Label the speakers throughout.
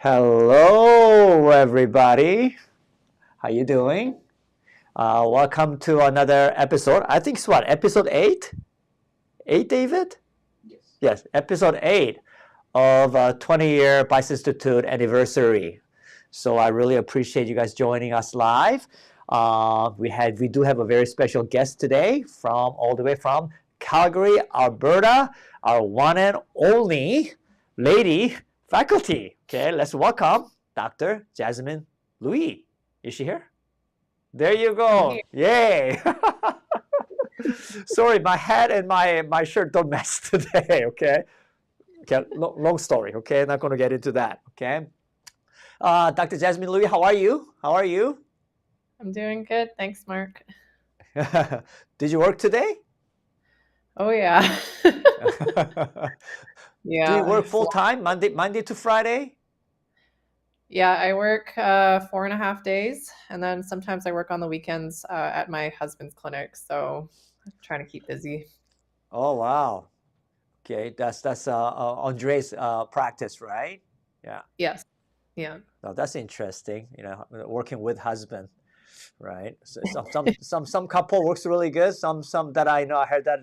Speaker 1: Hello, everybody. How you doing? Welcome to another episode. I think it's what, episode 8? 8, David? Yes, episode 8 of 20-year Bice Institute anniversary. So I really appreciate you guys joining us live. We do have a very special guest today from all the way from Calgary, Alberta, our one and only lady faculty. Okay, let's welcome Dr. Jazmin Lui. Is she here? There you
Speaker 2: I'm
Speaker 1: go.
Speaker 2: here.
Speaker 1: Yay. Sorry, my hat and my shirt don't match today. Okay. Okay, long story. Okay, not going to get into that. Okay. Dr. Jazmin Lui, how are you? How are you?
Speaker 2: I'm doing good. Thanks, Mark.
Speaker 1: Did you work today?
Speaker 2: Oh, yeah.
Speaker 1: Do you
Speaker 2: Yeah.
Speaker 1: work full time, Monday to Friday?
Speaker 2: Yeah, I work 4.5 days, and then sometimes I work on the weekends at my husband's clinic. So I'm trying to keep busy.
Speaker 1: Oh wow. Okay, that's Andre's practice, right? Yeah.
Speaker 2: Yes. Yeah.
Speaker 1: No, that's interesting. Working with husband, right? So some couple works really good. Some that I know, I heard that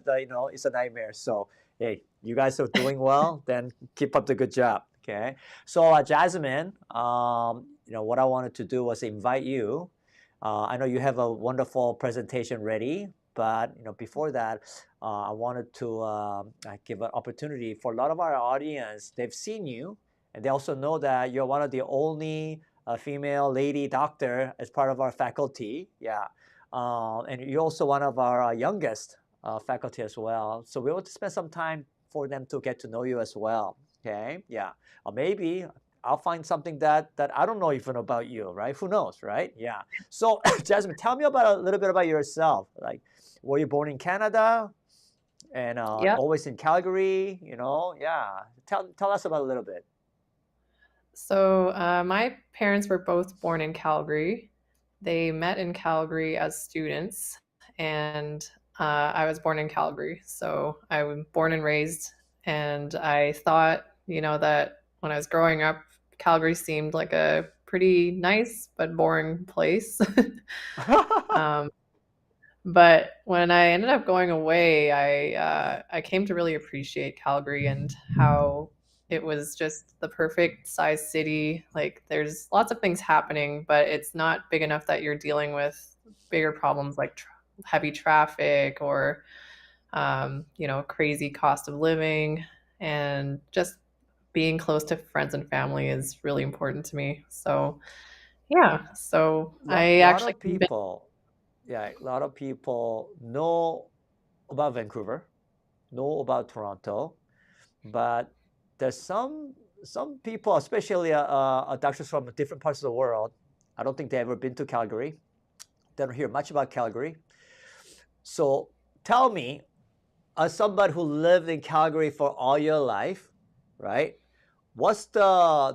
Speaker 1: it's a nightmare. So hey, you guys are doing well. Then keep up the good job. Okay. So Jasmine, what I wanted to do was invite you. I know you have a wonderful presentation ready, but before that, I wanted to give an opportunity for a lot of our audience. They've seen you, and they also know that you're one of the only female lady doctor as part of our faculty. Yeah. And you're also one of our youngest faculty as well. So we want to spend some time for them to get to know you as well. Okay. Yeah. Or maybe I'll find something that I don't know even about you, right? Who knows, right? Yeah. So Jasmine, tell me about a little bit about yourself. Like, were you born in Canada and
Speaker 2: Yeah.
Speaker 1: always in Calgary? Yeah. Tell us about a little bit.
Speaker 2: So my parents were both born in Calgary. They met in Calgary as students, and I was born in Calgary. So I was born and raised, and I thought, that when I was growing up, Calgary seemed like a pretty nice but boring place. um, but when I ended up going away, I came to really appreciate Calgary and how it was just the perfect size city. Like there's lots of things happening, but it's not big enough that you're dealing with bigger problems like heavy traffic or crazy cost of living, and just being close to friends and family is really important to me. So yeah, so I
Speaker 1: Lot
Speaker 2: actually
Speaker 1: of people, yeah, a lot of people know about Vancouver, know about Toronto, but there's some people, especially doctors from different parts of the world. I don't think they've ever been to Calgary. They don't hear much about Calgary. So tell me, as somebody who lived in Calgary for all your life, right? What's the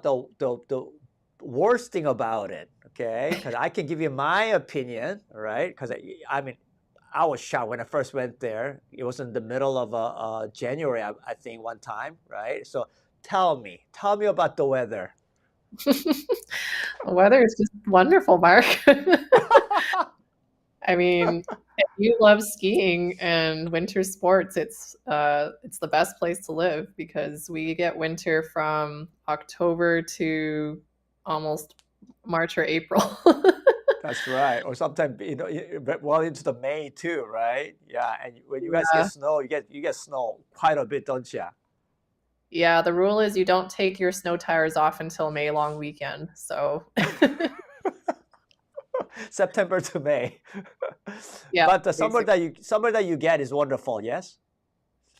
Speaker 1: worst thing about it? Okay, because I can give you my opinion, right? Because I mean, I was shocked when I first went there. It was in the middle of January, I think, one time, right? So tell me about the weather.
Speaker 2: the weather is just wonderful, Mark. I mean, if you love skiing and winter sports, it's the best place to live because we get winter from October to almost March or April.
Speaker 1: That's right. Or sometimes well into the May too, right? Yeah. And when you guys get
Speaker 2: Yeah.
Speaker 1: snow, you get snow quite a bit, don't you?
Speaker 2: Yeah, the rule is you don't take your snow tires off until May long weekend. So,
Speaker 1: September to May.
Speaker 2: yeah,
Speaker 1: But the
Speaker 2: basically.
Speaker 1: summer that you get is wonderful, yes?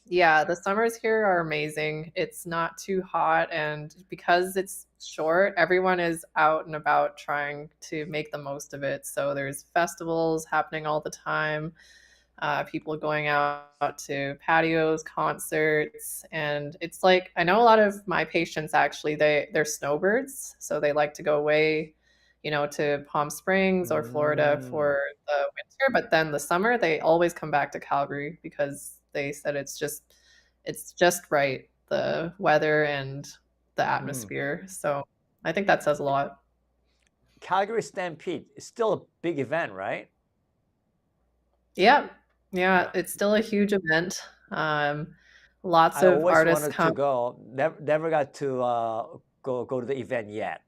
Speaker 2: Yeah, the summers here are amazing. It's not too hot, and because it's short, everyone is out and about trying to make the most of it. So there's festivals happening all the time, people going out to patios, concerts, and it's like I know a lot of my patients actually they're snowbirds, so they like to go away, to Palm Springs or Florida
Speaker 1: Mm,
Speaker 2: for the winter, but then the summer they always come back to Calgary because they said it's just right, the weather and the
Speaker 1: mm.
Speaker 2: atmosphere. So I think that says a lot.
Speaker 1: Calgary Stampede is still a big event, right?
Speaker 2: Yeah. Yeah,
Speaker 1: Yeah.
Speaker 2: it's still a huge event. Um, Lots
Speaker 1: I
Speaker 2: of
Speaker 1: always
Speaker 2: artists
Speaker 1: wanted to
Speaker 2: come.
Speaker 1: go. Never got to go to the event yet.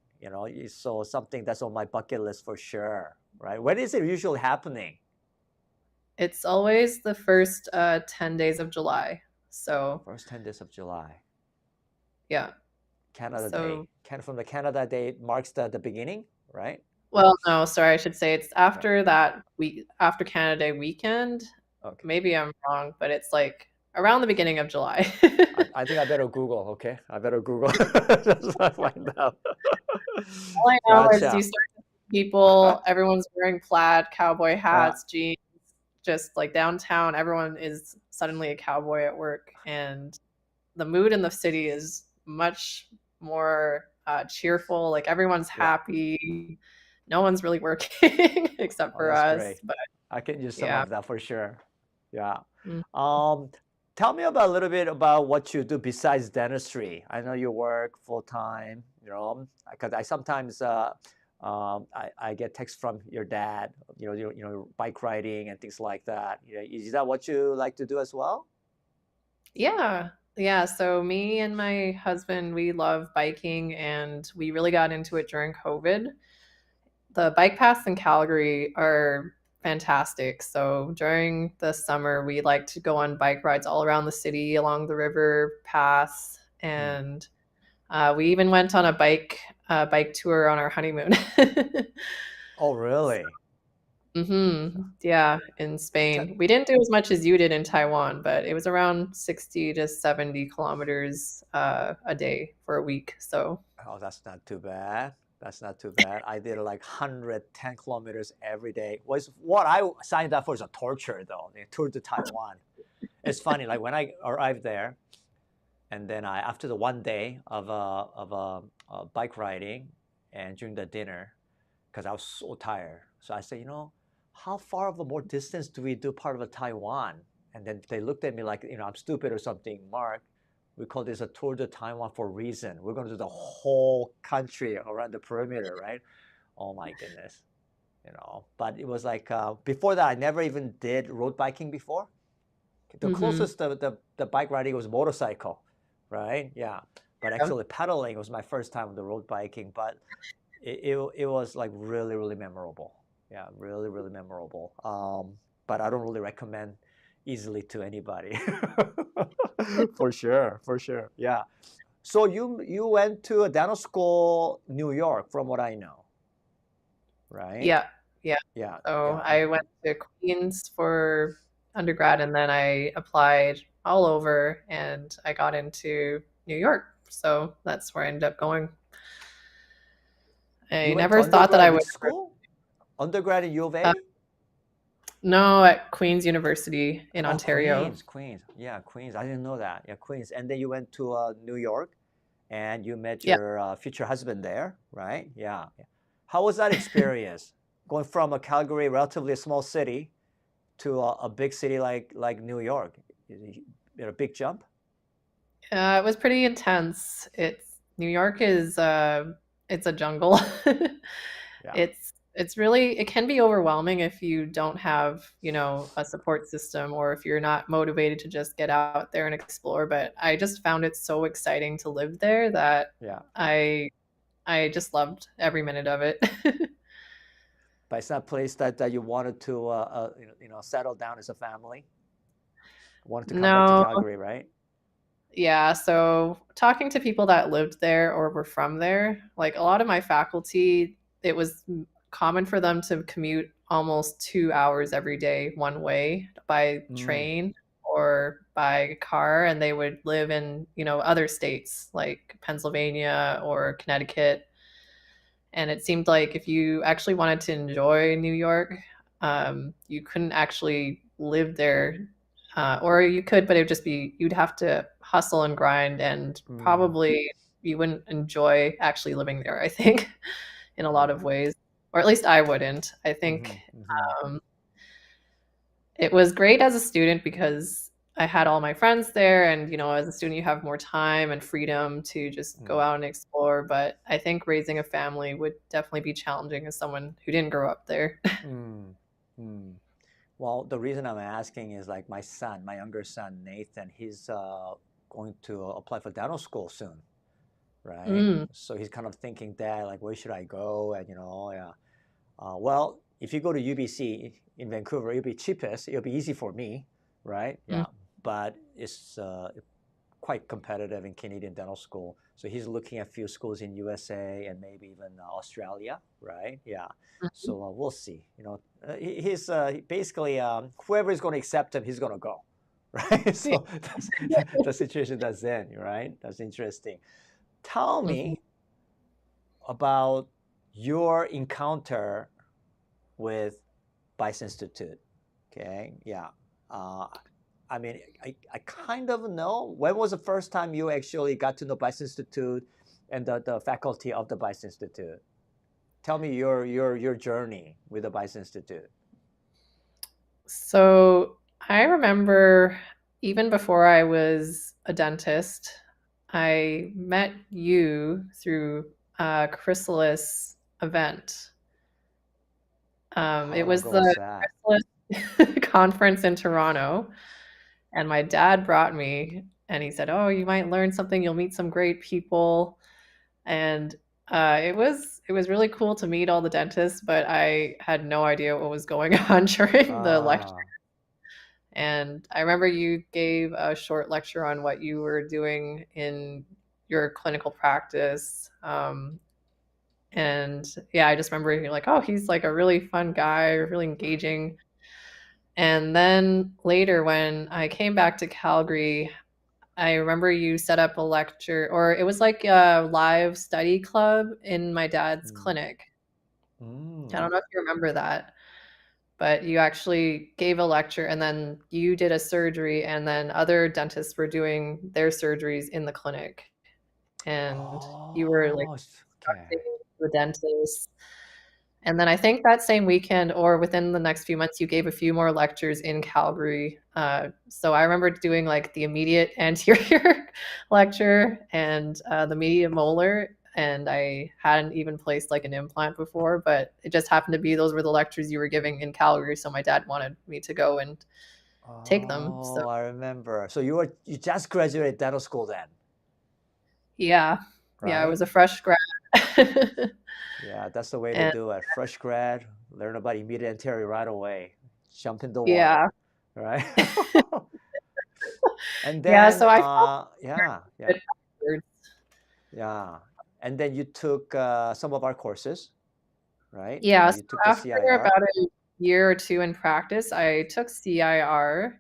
Speaker 1: So something that's on my bucket list for sure. Right? When is it usually happening?
Speaker 2: It's always the first 10 days of July. So,
Speaker 1: First 10 days of July,
Speaker 2: yeah.
Speaker 1: Canada
Speaker 2: So,
Speaker 1: Day. From the Canada Day marks the beginning, right?
Speaker 2: well, no, sorry, I should say it's
Speaker 1: Yeah.
Speaker 2: after that week, after Canada Day weekend.
Speaker 1: Okay.
Speaker 2: Maybe I'm wrong, but it's like around the beginning of July.
Speaker 1: I think I better Google. Okay, I better Google just to find out.
Speaker 2: All I know is you
Speaker 1: Gotcha.
Speaker 2: start to see people, everyone's wearing plaid, cowboy
Speaker 1: Yeah.
Speaker 2: hats, jeans, just like downtown, everyone is suddenly a cowboy at work. And the mood in the city is much more cheerful. Like everyone's
Speaker 1: Yeah.
Speaker 2: happy. No one's really working except
Speaker 1: Oh,
Speaker 2: for
Speaker 1: that's
Speaker 2: us.
Speaker 1: great.
Speaker 2: But
Speaker 1: I can use some
Speaker 2: yeah.
Speaker 1: of that for sure. Yeah.
Speaker 2: Mm.
Speaker 1: Um, Tell me about a little bit about what you do besides dentistry. I know you work full time, because I sometimes I get texts from your dad, bike riding and things like that. Is that what you like to do as well?
Speaker 2: Yeah. Yeah. So me and my husband, we love biking and we really got into it during COVID. The bike paths in Calgary are fantastic. So during the summer, we like to go on bike rides all around the city along the river paths,
Speaker 1: Hmm.
Speaker 2: and we even went on a bike tour on our honeymoon.
Speaker 1: Oh, really?
Speaker 2: Yeah, in
Speaker 1: Te-
Speaker 2: Spain. We didn't do as much as you did in Taiwan, but it was around 60 to 70 kilometers a day for a week. So,
Speaker 1: Oh, that's not too bad. That's not too bad. I did like 110 kilometers every day. Was what I signed up for is a torture though. The tour to Taiwan. It's funny. Like when I arrived there, and then after the one day of bike riding, and during the dinner, because I was so tired, so I said, how far of a more distance do we do part of a Taiwan? And then they looked at me like, I'm stupid or something. Mark, we call this a tour de Taiwan for a reason. We're going to do the whole country around the perimeter, right? Oh my goodness, But it was like before that, I never even did road biking before. The
Speaker 2: mhm.
Speaker 1: closest the bike riding was motorcycle, right? Yeah, but actually pedaling was my first time on the road biking. But it was like really really memorable. Yeah, really really memorable. But I don't really recommend easily to anybody. For sure, for sure. Yeah. So you went to a dental school, New York, from what I know, right?
Speaker 2: Yeah, yeah.
Speaker 1: Yeah,
Speaker 2: So
Speaker 1: yeah.
Speaker 2: I went to Queens for undergrad and then I applied all over and I got into New York. So that's where I ended up going. I
Speaker 1: You went to
Speaker 2: never thought that
Speaker 1: undergrad
Speaker 2: I
Speaker 1: at
Speaker 2: would
Speaker 1: which school? Undergrad at U of
Speaker 2: uh,
Speaker 1: A?
Speaker 2: no, at Queen's University in
Speaker 1: Oh,
Speaker 2: Ontario.
Speaker 1: Queens. Yeah, Queens. I didn't know that. Yeah, Queens. And then you went to New York, and you met
Speaker 2: Yeah.
Speaker 1: your future husband there, right? Yeah. Yeah. How was that experience? Going from a Calgary, relatively small city, to a big city like New York? A big jump?
Speaker 2: It was pretty intense. It's New York is it's a jungle.
Speaker 1: Yeah.
Speaker 2: It's really it can be overwhelming if you don't have, a support system or if you're not motivated to just get out there and explore, but I just found it so exciting to live there that
Speaker 1: Yeah.
Speaker 2: I I just loved every minute of it.
Speaker 1: But it's not a place that you wanted to settle down as a family. Wanted to come back to
Speaker 2: No,
Speaker 1: Calgary, right?
Speaker 2: yeah, so talking to people that lived there or were from there, like a lot of my faculty, it was common for them to commute almost 2 hours every day one way by
Speaker 1: Mm,
Speaker 2: train or by car, and they would live in, other states like Pennsylvania or Connecticut. And it seemed like if you actually wanted to enjoy New York, you couldn't actually live there, or you could, but it would just be you'd have to hustle and grind, and
Speaker 1: mm,
Speaker 2: probably you wouldn't enjoy actually living there. I think in a lot of
Speaker 1: yeah.
Speaker 2: ways, or at least I wouldn't. I think
Speaker 1: Hmm, hmm.
Speaker 2: um, it was great as a student because I had all my friends there, and as a student, you have more time and freedom to just go
Speaker 1: Mm,
Speaker 2: out and explore. But I think raising a family would definitely be challenging as someone who didn't grow up there.
Speaker 1: mm, mm. Well, the reason I'm asking is like my younger son, Nathan, he's going to apply for dental school soon, right?
Speaker 2: Mm,
Speaker 1: So he's kind of thinking, Dad, like, where should I go? And, yeah. Well, if you go to UBC in Vancouver, it'll be cheapest. It'll be easy for me, right?
Speaker 2: mm,
Speaker 1: Yeah. But it's quite competitive in Canadian dental school. So he's looking at a few schools in USA and maybe even Australia, right? Yeah.
Speaker 2: mhm.
Speaker 1: So we'll see. He's basically whoever is going to accept him, he's going to go, right?
Speaker 2: Yeah.
Speaker 1: So that's the situation that's in, right? That's interesting. Tell
Speaker 2: Mhm.
Speaker 1: me about your encounter with Bice Institute. Okay, yeah. Uh, I mean, I kind of know. When was the first time you actually got to know Bice Institute and the faculty of the Bice Institute? Tell me your journey with the Bice Institute.
Speaker 2: So I remember even before I was a dentist, I met you through a Chrysalis event.
Speaker 1: How
Speaker 2: It
Speaker 1: long
Speaker 2: was
Speaker 1: ago was
Speaker 2: the
Speaker 1: that?
Speaker 2: Chrysalis conference in Toronto, and my dad brought me, and he said, "Oh, you might learn something. You'll meet some great people." And it was really cool to meet all the dentists, but I had no idea what was going on during the lecture.
Speaker 1: Ah,
Speaker 2: And I remember you gave a short lecture on what you were doing in your clinical practice. And yeah, I just remember you're like, oh, he's like a really fun guy, really engaging. And then later, when I came back to Calgary, I remember you set up a lecture, or it was like a live study club in my dad's
Speaker 1: mm,
Speaker 2: clinic. I
Speaker 1: mm.
Speaker 2: don't know if you remember that, but you actually gave a lecture and then you did a surgery, and then other dentists were doing their surgeries in the clinic. And you were like
Speaker 1: Oh, okay.
Speaker 2: instructing the dentists. And then I think that same weekend or within the next few months, you gave a few more lectures in Calgary. So I remember doing like the immediate anterior lecture and the medial molar. And I hadn't even placed like an implant before, but it just happened to be those were the lectures you were giving in Calgary. So my dad wanted me to go and take them. So
Speaker 1: Oh, I remember. So you just graduated dental school then,
Speaker 2: yeah, yeah, I
Speaker 1: right?
Speaker 2: was a fresh grad.
Speaker 1: Yeah, that's the way to
Speaker 2: And
Speaker 1: do it. Fresh grad, learn about immediate anterior right away. Jump in the
Speaker 2: yeah.
Speaker 1: water, right? And
Speaker 2: Yeah,
Speaker 1: then,
Speaker 2: so I felt
Speaker 1: yeah, yeah,
Speaker 2: good afterwards.
Speaker 1: yeah. And then you took some of our courses, right?
Speaker 2: Yeah, so
Speaker 1: You took the
Speaker 2: after
Speaker 1: CIR.
Speaker 2: about a year or 2 in practice, I took CIR,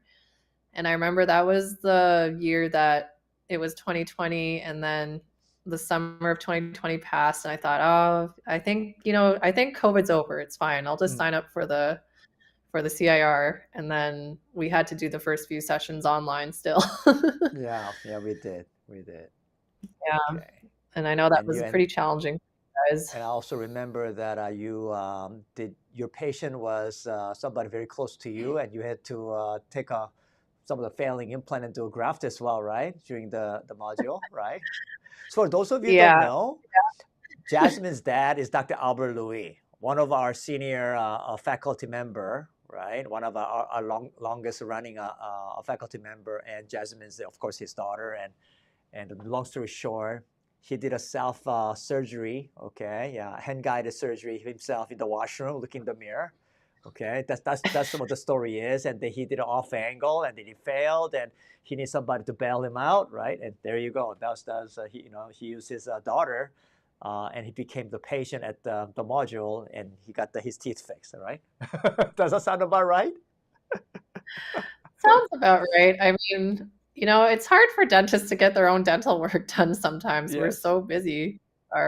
Speaker 2: and I remember that was the year that it was 2020, and then the summer of 2020 passed, and I thought, "Oh, I think COVID's over, it's fine, I'll just
Speaker 1: Mm,
Speaker 2: sign up for the CIR," and then we had to do the first few sessions online still.
Speaker 1: yeah, yeah, we did. We did.
Speaker 2: Yeah,
Speaker 1: Okay.
Speaker 2: and I know that
Speaker 1: And
Speaker 2: was
Speaker 1: you
Speaker 2: pretty challenging for you guys.
Speaker 1: and I also remember that you did your patient was somebody very close to you, and you had to take some of the failing implant and do a graft as well, right? During the module, right? So for those of you who don't
Speaker 2: Yeah.
Speaker 1: know, Jasmine's dad is Dr. Albert Louis, one of our senior faculty member, right? One of our longest running faculty member, and Jasmine's of course his daughter. And long story short, he did a self surgery. Okay, yeah, hand guided surgery himself in the washroom, looking in the mirror. Okay, that's what the story is. And then he did it off angle, and then he failed, and he needs somebody to bail him out, right? And there you go. That's he he used his daughter, and he became the patient at the module, and he got his teeth fixed. Right? Does that sound about right?
Speaker 2: Sounds about right. I mean, it's hard for dentists to get their own dental work done sometimes. We're
Speaker 1: Yes.
Speaker 2: so busy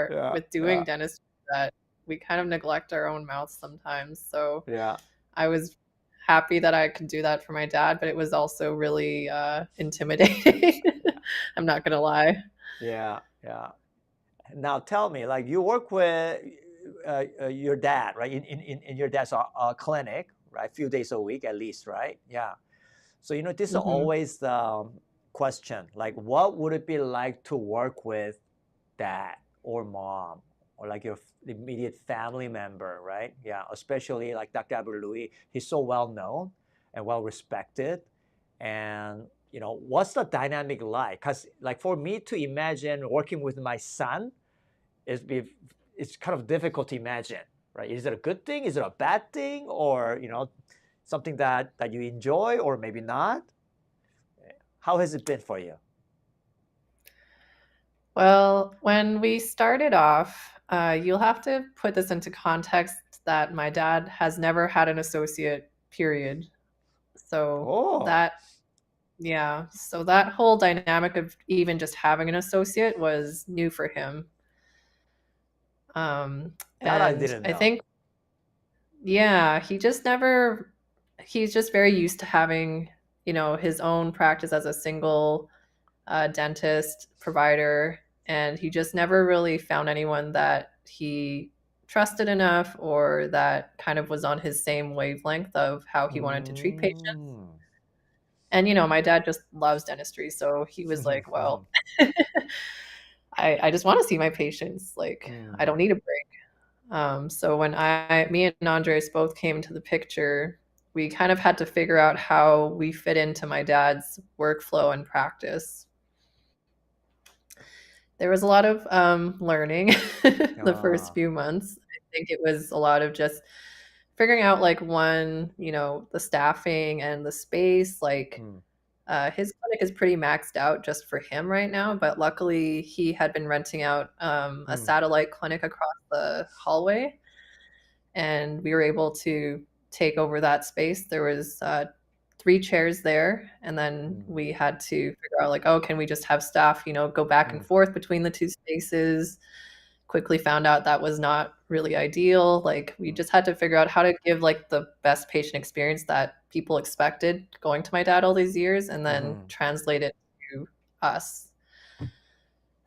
Speaker 1: Yeah.
Speaker 2: with doing
Speaker 1: Yeah.
Speaker 2: dentistry that we kind of neglect our own mouths sometimes. So
Speaker 1: Yeah.
Speaker 2: I was happy that I could do that for my dad, but it was also really intimidating.
Speaker 1: Yeah.
Speaker 2: I'm not gonna lie.
Speaker 1: Yeah. Yeah. Now tell me, like you work with your dad, right? In your dad's clinic, right? A few days a week at least, right? Yeah. So, this is
Speaker 2: Mm-hmm.
Speaker 1: always the question, like, what would it be like to work with dad or mom or like your immediate family member, right? Yeah, especially like Dr. Lui. He's so well known and well respected. And, what's the dynamic like? Because, like, for me to imagine working with my son, is be it's kind of difficult to imagine, right? Is it a good thing? Is it a bad thing? Or, something that you enjoy or maybe not? How has it been for you?
Speaker 2: Well, when we started off, you'll have to put this into context that my dad has never had an associate, period. So
Speaker 1: Oh,
Speaker 2: that, yeah, so that whole dynamic of even just having an associate was new for him.
Speaker 1: that I
Speaker 2: And
Speaker 1: didn't
Speaker 2: I
Speaker 1: know.
Speaker 2: think, yeah, he's just very used to having, his own practice as a single dentist, provider, and he just never really found anyone that he trusted enough or that kind of was on his same wavelength of how he wanted to treat patients.
Speaker 1: Mm.
Speaker 2: And my dad just loves dentistry, so he was like, "Well, I just want to see my patients. Like, I don't
Speaker 1: Mm.
Speaker 2: need a break." So when me and Andres both came into the picture, we kind of had to figure out how we fit into my dad's workflow and practice. There was a lot of learning the first
Speaker 1: Ah.
Speaker 2: few months. I think it was a lot of just figuring out like the staffing and the space. Like
Speaker 1: Mm.
Speaker 2: his clinic is pretty maxed out just for him right now, but luckily he had been renting out a
Speaker 1: Mm.
Speaker 2: satellite clinic across the hallway, and we were able to take over that space. There was 3 chairs there, and then
Speaker 1: Mm.
Speaker 2: we had to figure out like, oh, can we just have staff, go back and
Speaker 1: Mm.
Speaker 2: forth between the two spaces? Quickly found out that was not really ideal. Like we
Speaker 1: Mm.
Speaker 2: just had to figure out how to give like the best patient experience that people expected going to my dad all these years, and then
Speaker 1: Mhm.
Speaker 2: translate it to us.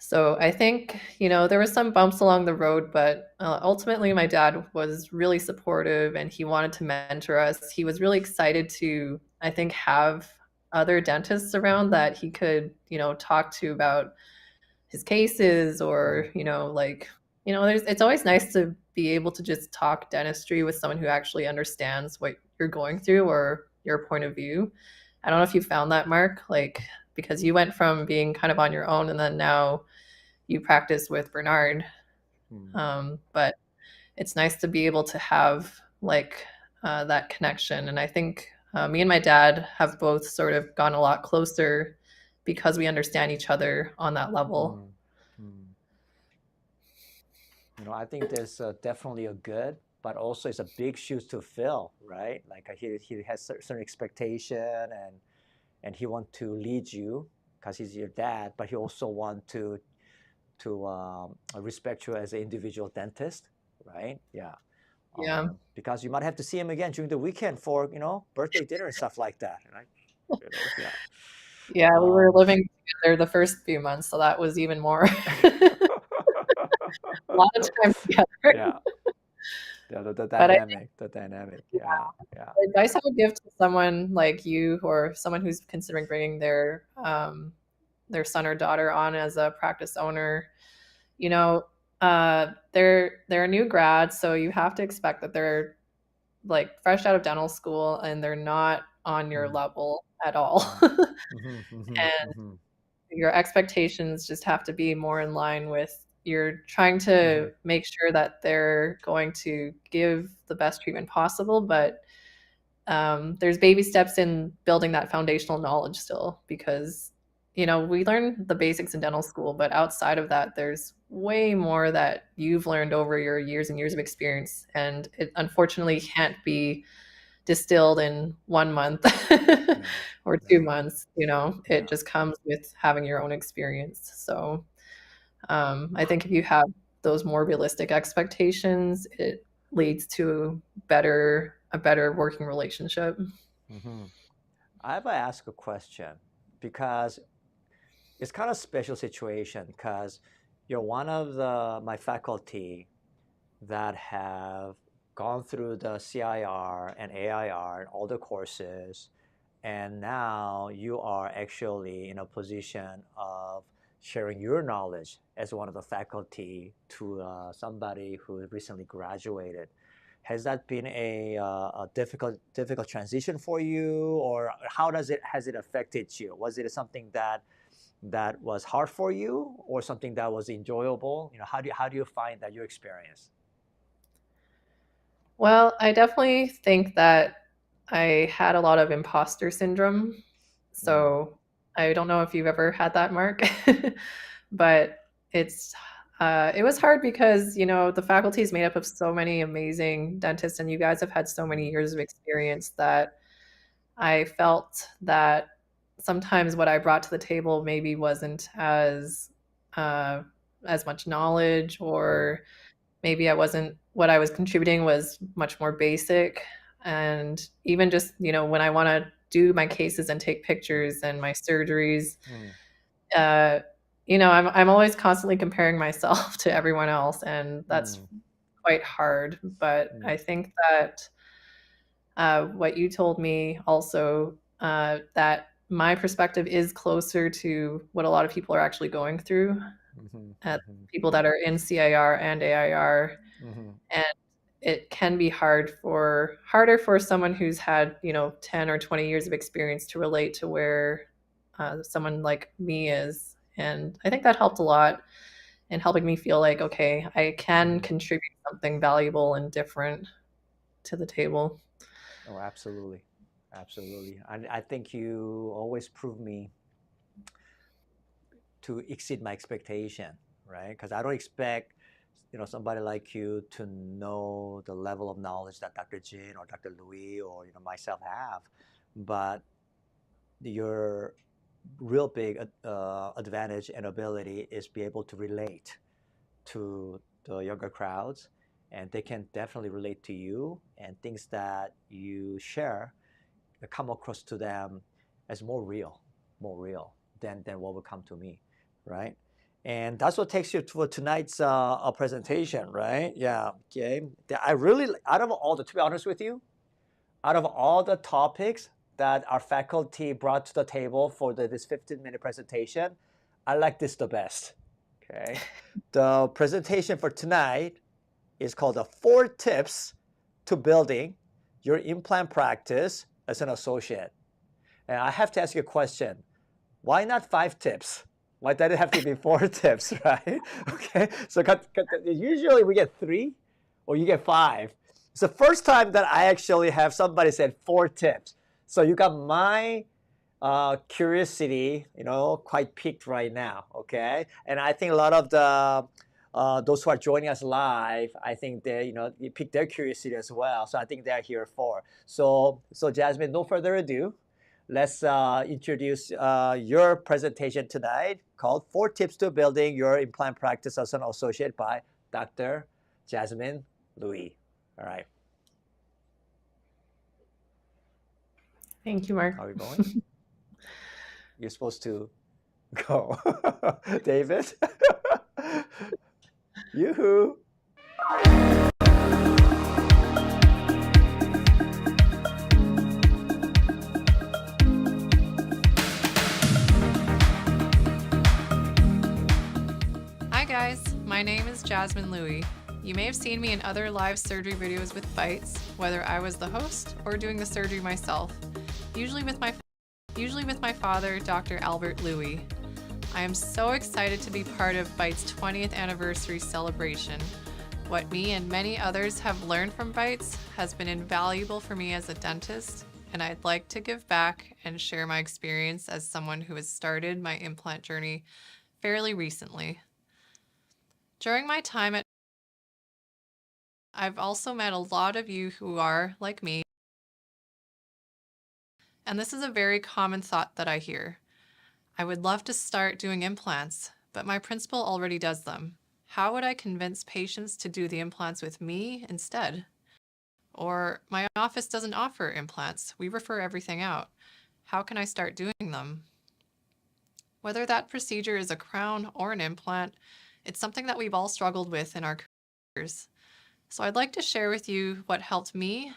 Speaker 2: So I think, there was some bumps along the road, but ultimately my dad was really supportive and he wanted to mentor us. He was really excited to, I think, have other dentists around that he could, talk to about his cases or,
Speaker 1: Mhm.
Speaker 2: it's always nice to be able to just talk dentistry with someone who actually understands what you're going through or your point of view. I don't know if you found that, Mark, like, because you went from being kind of on your own and then now you practice with Bernard.
Speaker 1: Mm.
Speaker 2: But it's nice to be able to have like that connection. And I think me and my dad have both sort of gone a lot closer because we understand each other on that level.
Speaker 1: Mm. Mm. I think there's definitely a good, but also it's a big shoes to fill, right? Like he has certain expectation, and he want to lead you because he's your dad, but he also want to respect you as an individual dentist, right? Yeah.
Speaker 2: Yeah.
Speaker 1: Because you might have to see him again during the weekend for birthday dinner and stuff like that, right? Yeah.
Speaker 2: Yeah, we were
Speaker 1: Um,
Speaker 2: living together the first few months, so that was even more. A lot of time together.
Speaker 1: yeah, the
Speaker 2: But I
Speaker 1: the dynamic. Yeah, yeah.
Speaker 2: The advice I would give to someone like you or someone who's considering bringing their son or daughter on as a practice owner, you know, they're a new grad, so you have to expect that they're like fresh out of dental school and they're not on your
Speaker 1: Mm,
Speaker 2: level at all.
Speaker 1: mm, mhm, mhm,
Speaker 2: And
Speaker 1: mhm,
Speaker 2: your expectations just have to be more in line with you're trying
Speaker 1: mhm,
Speaker 2: to make sure that they're going to give the best treatment possible, but there's baby steps in building that foundational knowledge still because we learn the basics in dental school, but outside of that there's way more that you've learned over your years and years of experience, and it unfortunately can't be distilled in 1 month
Speaker 1: yeah,
Speaker 2: or two
Speaker 1: yeah,
Speaker 2: months. It
Speaker 1: yeah.
Speaker 2: just comes with having your own experience. So I think if you have those more realistic expectations, it leads to a better working relationship.
Speaker 1: Hmm. I have to ask a question because it's kind of special situation because you're one of the my faculty that have gone through the CIR and AIR and all the courses, and now you are actually in a position of sharing your knowledge as one of the faculty to somebody who recently graduated. Has that been a difficult transition for you, or how does it has it affected you? Was it something that was hard for you, or something that was enjoyable? How do you find that your experience?
Speaker 2: Well, I definitely think that I had a lot of imposter syndrome.
Speaker 1: Mm,
Speaker 2: So I don't know if you've ever had that, Mark, but it's it was hard because the faculty is made up of so many amazing dentists, and you guys have had so many
Speaker 1: mm,
Speaker 2: years of experience that I felt that sometimes what I brought to the table maybe wasn't uh, as much knowledge,
Speaker 1: mm,
Speaker 2: or maybe I wasn't what I was contributing was much more basic. And even just, when I want to do my cases and take pictures and my surgeries,
Speaker 1: mm,
Speaker 2: uh, I'm always constantly comparing myself to everyone else, and that's
Speaker 1: mm,
Speaker 2: quite hard. But
Speaker 1: mm,
Speaker 2: I think that what you told me also, that my perspective is closer to what a lot of people are actually going through,
Speaker 1: mhm, mhm,
Speaker 2: people that are in CIR and AIR.
Speaker 1: mhm,
Speaker 2: And it can be harder for someone who's had 10 or 20 years of experience to relate to where someone like me is. And I think that helped a lot in helping me feel like, okay, I can
Speaker 1: mhm.
Speaker 2: contribute something valuable and different to the table.
Speaker 1: Oh, absolutely. Absolutely. I think you always prove me to exceed my expectation, right? Because I don't expect, somebody like you to know the level of knowledge that Dr. Jin or Dr. Louis or, myself have. But your real big advantage and ability is be able to relate to the younger crowds, and they can definitely relate to you, and things that you share come across to them as more real than what will come to me, right? And that's what takes you to tonight's presentation, right? Yeah. Okay. I really, out of all the, to be honest with you, out of all the topics that our faculty brought to the table for this 15-minute presentation, I like this the best. Okay. The presentation for tonight is called the 4 tips to building your implant practice as an associate. And I have to ask you a question. Why not 5 tips? Why did it have to be 4 tips, right? Okay, so usually we get 3 or you get 5. It's the first time that I actually have somebody said 4 tips. So you got my curiosity, quite peaked right now. Okay, and I think a lot of the those who are joining us live, I think they, you picked their curiosity as well. So I think they're here for. So Jazmin, no further ado, let's introduce your presentation tonight called 4 Tips to Building Your Implant Practice as an Associate by Dr. Jazmin Lui. All right,
Speaker 2: Thank you, Mark.
Speaker 1: are we going? You're supposed to go. David? Yoo-hoo!
Speaker 2: Hi guys, my name is Jazmin Lui. You may have seen me in other live surgery videos with Bites, whether I was the host or doing the surgery myself, usually with my father, Dr. Albert Lui. I am so excited to be part of Bites' 20th anniversary celebration. What me and many others have learned from Bites has been invaluable for me as a dentist, and I'd like to give back and share my experience as someone who has started my implant journey fairly recently. During my time at I've also met a lot of you who are, like me, and this is a very common thought that I hear. I would love to start doing implants, but my principal already does them. How would I convince patients to do the implants with me instead? Or my office doesn't offer implants. We refer everything out. How can I start doing them? Whether that procedure is a crown or an implant, it's something that we've all struggled with in our careers. So I'd like to share with you what helped me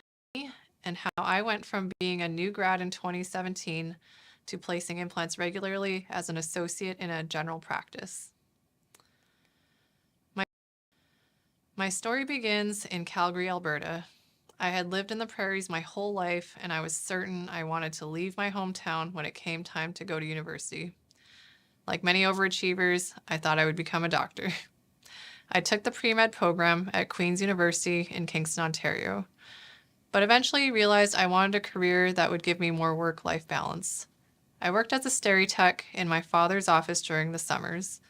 Speaker 2: and how I went from being a new grad in 2017 to placing implants regularly as an associate in a general practice. My story begins in Calgary, Alberta. I had lived in the prairies my whole life, and I was certain I wanted to leave my hometown when it came time to go to university. Like many overachievers, I thought I would become a doctor. I took the pre-med program at Queen's University in Kingston, Ontario, but eventually realized I wanted a career that would give me more work-life balance. I worked as a steri-tech in my father's office during the summers.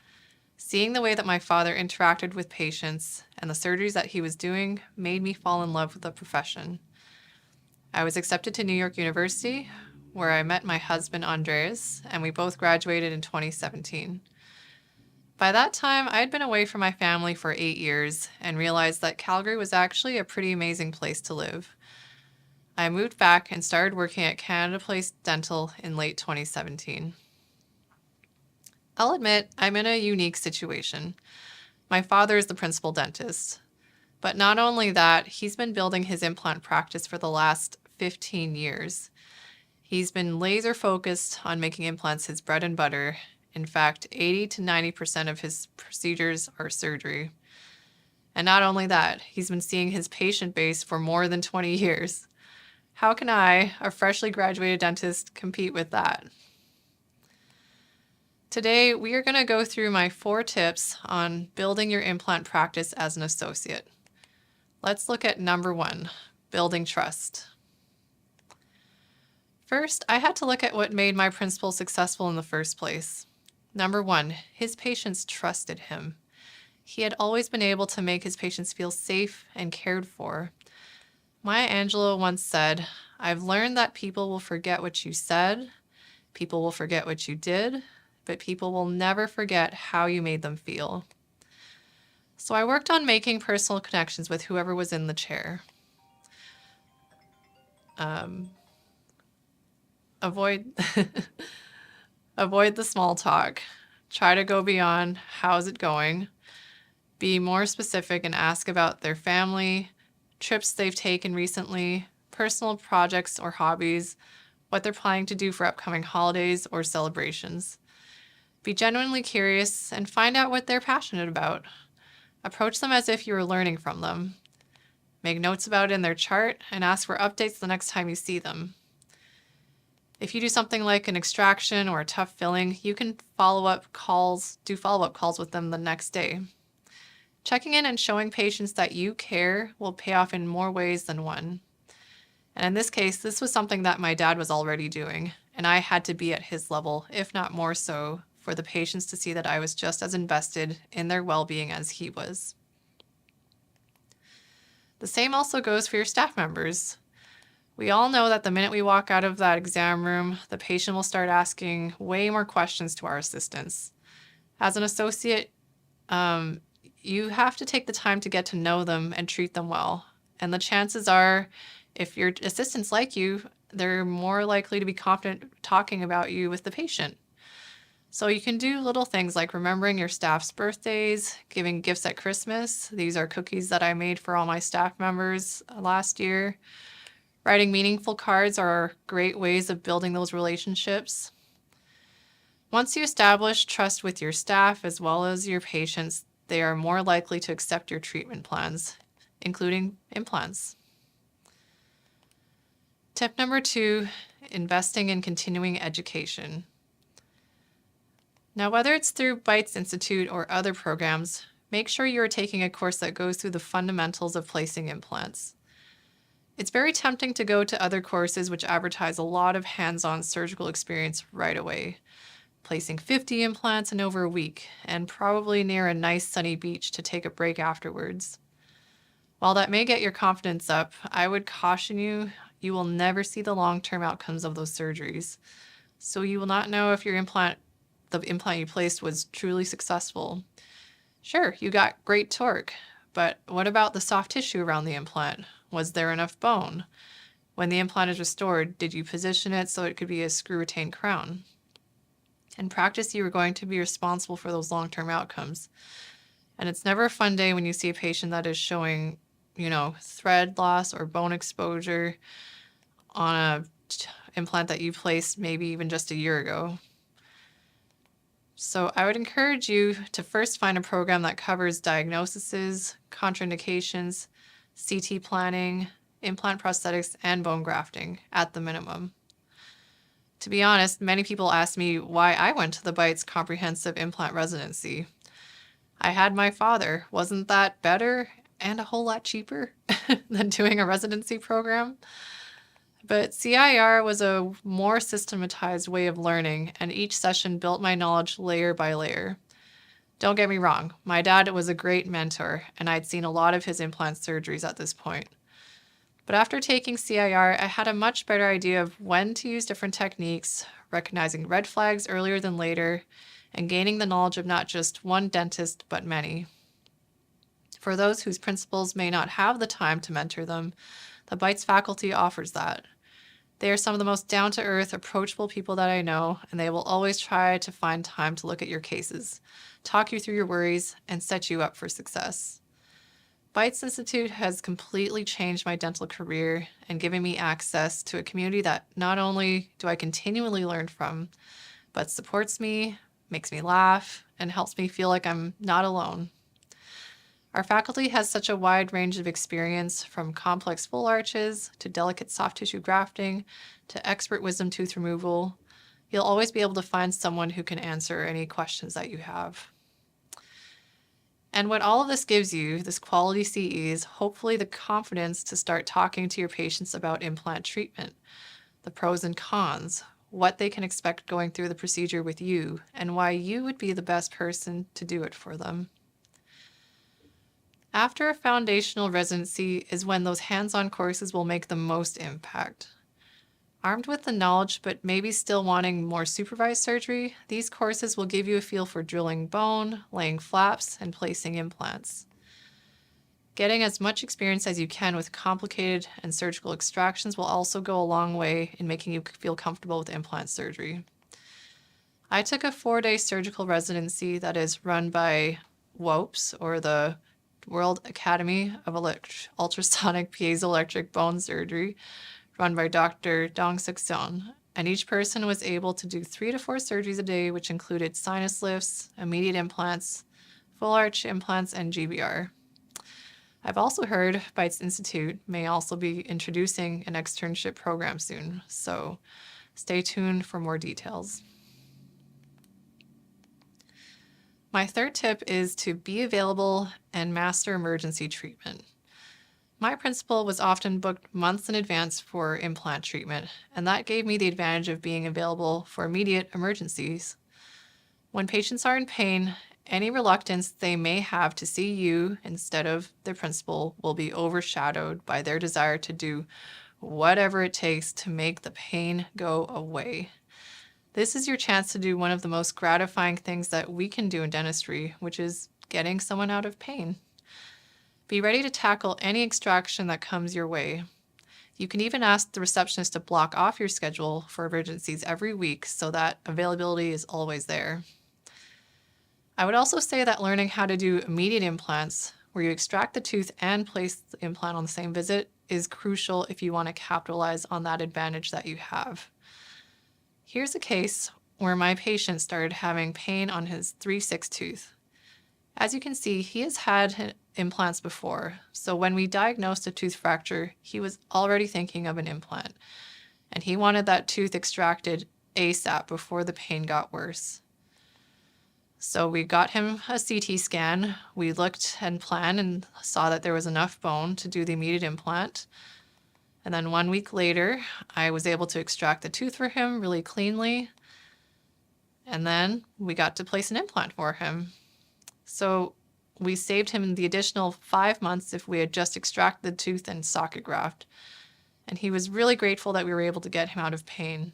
Speaker 2: Seeing the way that my father interacted with patients and the surgeries that he was doing made me fall in love with the profession. I was accepted to New York University, where I met my husband Andreas, and we both graduated in 2017. By that time, I had been away from my family for 8 years and realized that Calgary was actually a pretty amazing place to live. I moved back and started working at Canada Place Dental in late 2017. I'll admit, I'm in a unique situation. My father is the principal dentist. But not only that, he's been building his implant practice for the last 15 years. He's been laser focused on making implants his bread and butter. In fact, 80 to 90% of his procedures are surgery. And not only that, he's been seeing his patient base for more than 20 years. How can I, a freshly graduated dentist, compete with that? Today, we are going to go through my 4 tips on building your implant practice as an associate. Let's look at number 1, building trust. First, I had to look at what made my principal successful in the first place. Number 1, his patients trusted him. He had always been able to make his patients feel safe and cared for. Maya Angelou once said, "I've learned that people will forget what you said, people will forget what you did, but people will never forget how you made them feel." So I worked on making personal connections with whoever was in the chair. Avoid avoid the small talk. Try to go beyond how's it going. Be more specific and ask about their family, trips they've taken recently, personal projects or hobbies, what they're planning to do for upcoming holidays or celebrations. Be genuinely curious and find out what they're passionate about. Approach them as if you were learning from them. Make notes about it in their chart and ask for updates the next time you see them. If you do something like an extraction or a tough filling, you can do follow-up calls with them the next day. Checking in and showing patients that you care will pay off in more ways than one. And in this case, this was something that my dad was already doing, and I had to be at his level, if not more so, for the patients to see that I was just as invested in their well-being as he was. The same also goes for your staff members. We all know that the minute we walk out of that exam room, the patient will start asking way more questions to our assistants. As an associate, you have to take the time to get to know them and treat them well. And the chances are, if your assistants like you, they're more likely to be confident talking about you with the patient. So you can do little things like remembering your staff's birthdays, giving gifts at Christmas. These are cookies that I made for all my staff members last year. Writing meaningful cards are great ways of building those relationships. Once you establish trust with your staff as well as your patients, they are more likely to accept your treatment plans, including implants. Tip number 2, investing in continuing education. Now, whether it's through Bites Institute or other programs, make sure you are taking a course that goes through the fundamentals of placing implants. It's very tempting to go to other courses which advertise a lot of hands-on surgical experience right away, placing 50 implants in over a week, and probably near a nice sunny beach to take a break afterwards. While that may get your confidence up, I would caution you, you will never see the long-term outcomes of those surgeries. So you will not know if the implant you placed was truly successful. Sure, you got great torque, but what about the soft tissue around the implant? Was there enough bone? When the implant is restored, did you position it so it could be a screw-retained crown? In practice, you are going to be responsible for those long-term outcomes. And it's never a fun day when you see a patient that is showing, thread loss or bone exposure. on a implant that you placed maybe even just a year ago. So I would encourage you to first find a program that covers diagnoses, contraindications, CT planning, implant prosthetics, and bone grafting at the minimum. To be honest, many people ask me why I went to the Bites Comprehensive Implant Residency. I had my father. Wasn't that better and a whole lot cheaper than doing a residency program? But CIR was a more systematized way of learning, and each session built my knowledge layer by layer. Don't get me wrong, my dad was a great mentor, and I'd seen a lot of his implant surgeries at this point. But after taking CIR, I had a much better idea of when to use different techniques, recognizing red flags earlier than later, and gaining the knowledge of not just one dentist, but many. For those whose principals may not have the time to mentor them, the Bites faculty offers that. They are some of the most down-to-earth, approachable people that I know, and they will always try to find time to look at your cases, talk you through your worries, and set you up for success. Bites Institute has completely changed my dental career and given me access to a community that not only do I continually learn from, but supports me, makes me laugh, and helps me feel like I'm not alone. Our faculty has such a wide range of experience, from complex full arches to delicate soft tissue grafting to expert wisdom tooth removal. You'll always be able to find someone who can answer any questions that you have. And what all of this gives you, this quality CE, is hopefully the confidence to start talking to your patients about implant treatment, the pros and cons, what they can expect going through the procedure with you, and why you would be the best person to do it for them. After a foundational residency is when those hands-on courses will make the most impact. Armed with the knowledge, but maybe still wanting more supervised surgery, these courses will give you a feel for drilling bone, laying flaps, and placing implants. Getting as much experience as you can with complicated and surgical extractions will also go a long way in making you feel comfortable with implant surgery. I took a 4-day surgical residency that is run by WOPES, or the World Academy of Ultrasonic Piezoelectric Bone Surgery, run by Dr. Dong-Suk Seon, and each person was able to do 3 to 4 surgeries a day, which included sinus lifts, immediate implants, full arch implants, and GBR. I've also heard Bites Institute may also be introducing an externship program soon, so stay tuned for more details. My third tip is to be available and master emergency treatment. My principal was often booked months in advance for implant treatment, and that gave me the advantage of being available for immediate emergencies. When patients are in pain, any reluctance they may have to see you instead of their principal will be overshadowed by their desire to do whatever it takes to make the pain go away. This is your chance to do one of the most gratifying things that we can do in dentistry, which is getting someone out of pain. Be ready to tackle any extraction that comes your way. You can even ask the receptionist to block off your schedule for emergencies every week so that availability is always there. I would also say that learning how to do immediate implants, where you extract the tooth and place the implant on the same visit, is crucial if you want to capitalize on that advantage that you have. Here's a case where my patient started having pain on his 3-6 tooth. As you can see, he has had implants before, so when we diagnosed a tooth fracture, he was already thinking of an implant, and he wanted that tooth extracted ASAP before the pain got worse. So we got him a CT scan, we looked and planned and saw that there was enough bone to do the immediate implant. And then 1 week later, I was able to extract the tooth for him really cleanly. And then we got to place an implant for him. So we saved him the additional 5 months if we had just extracted the tooth and socket graft. And he was really grateful that we were able to get him out of pain.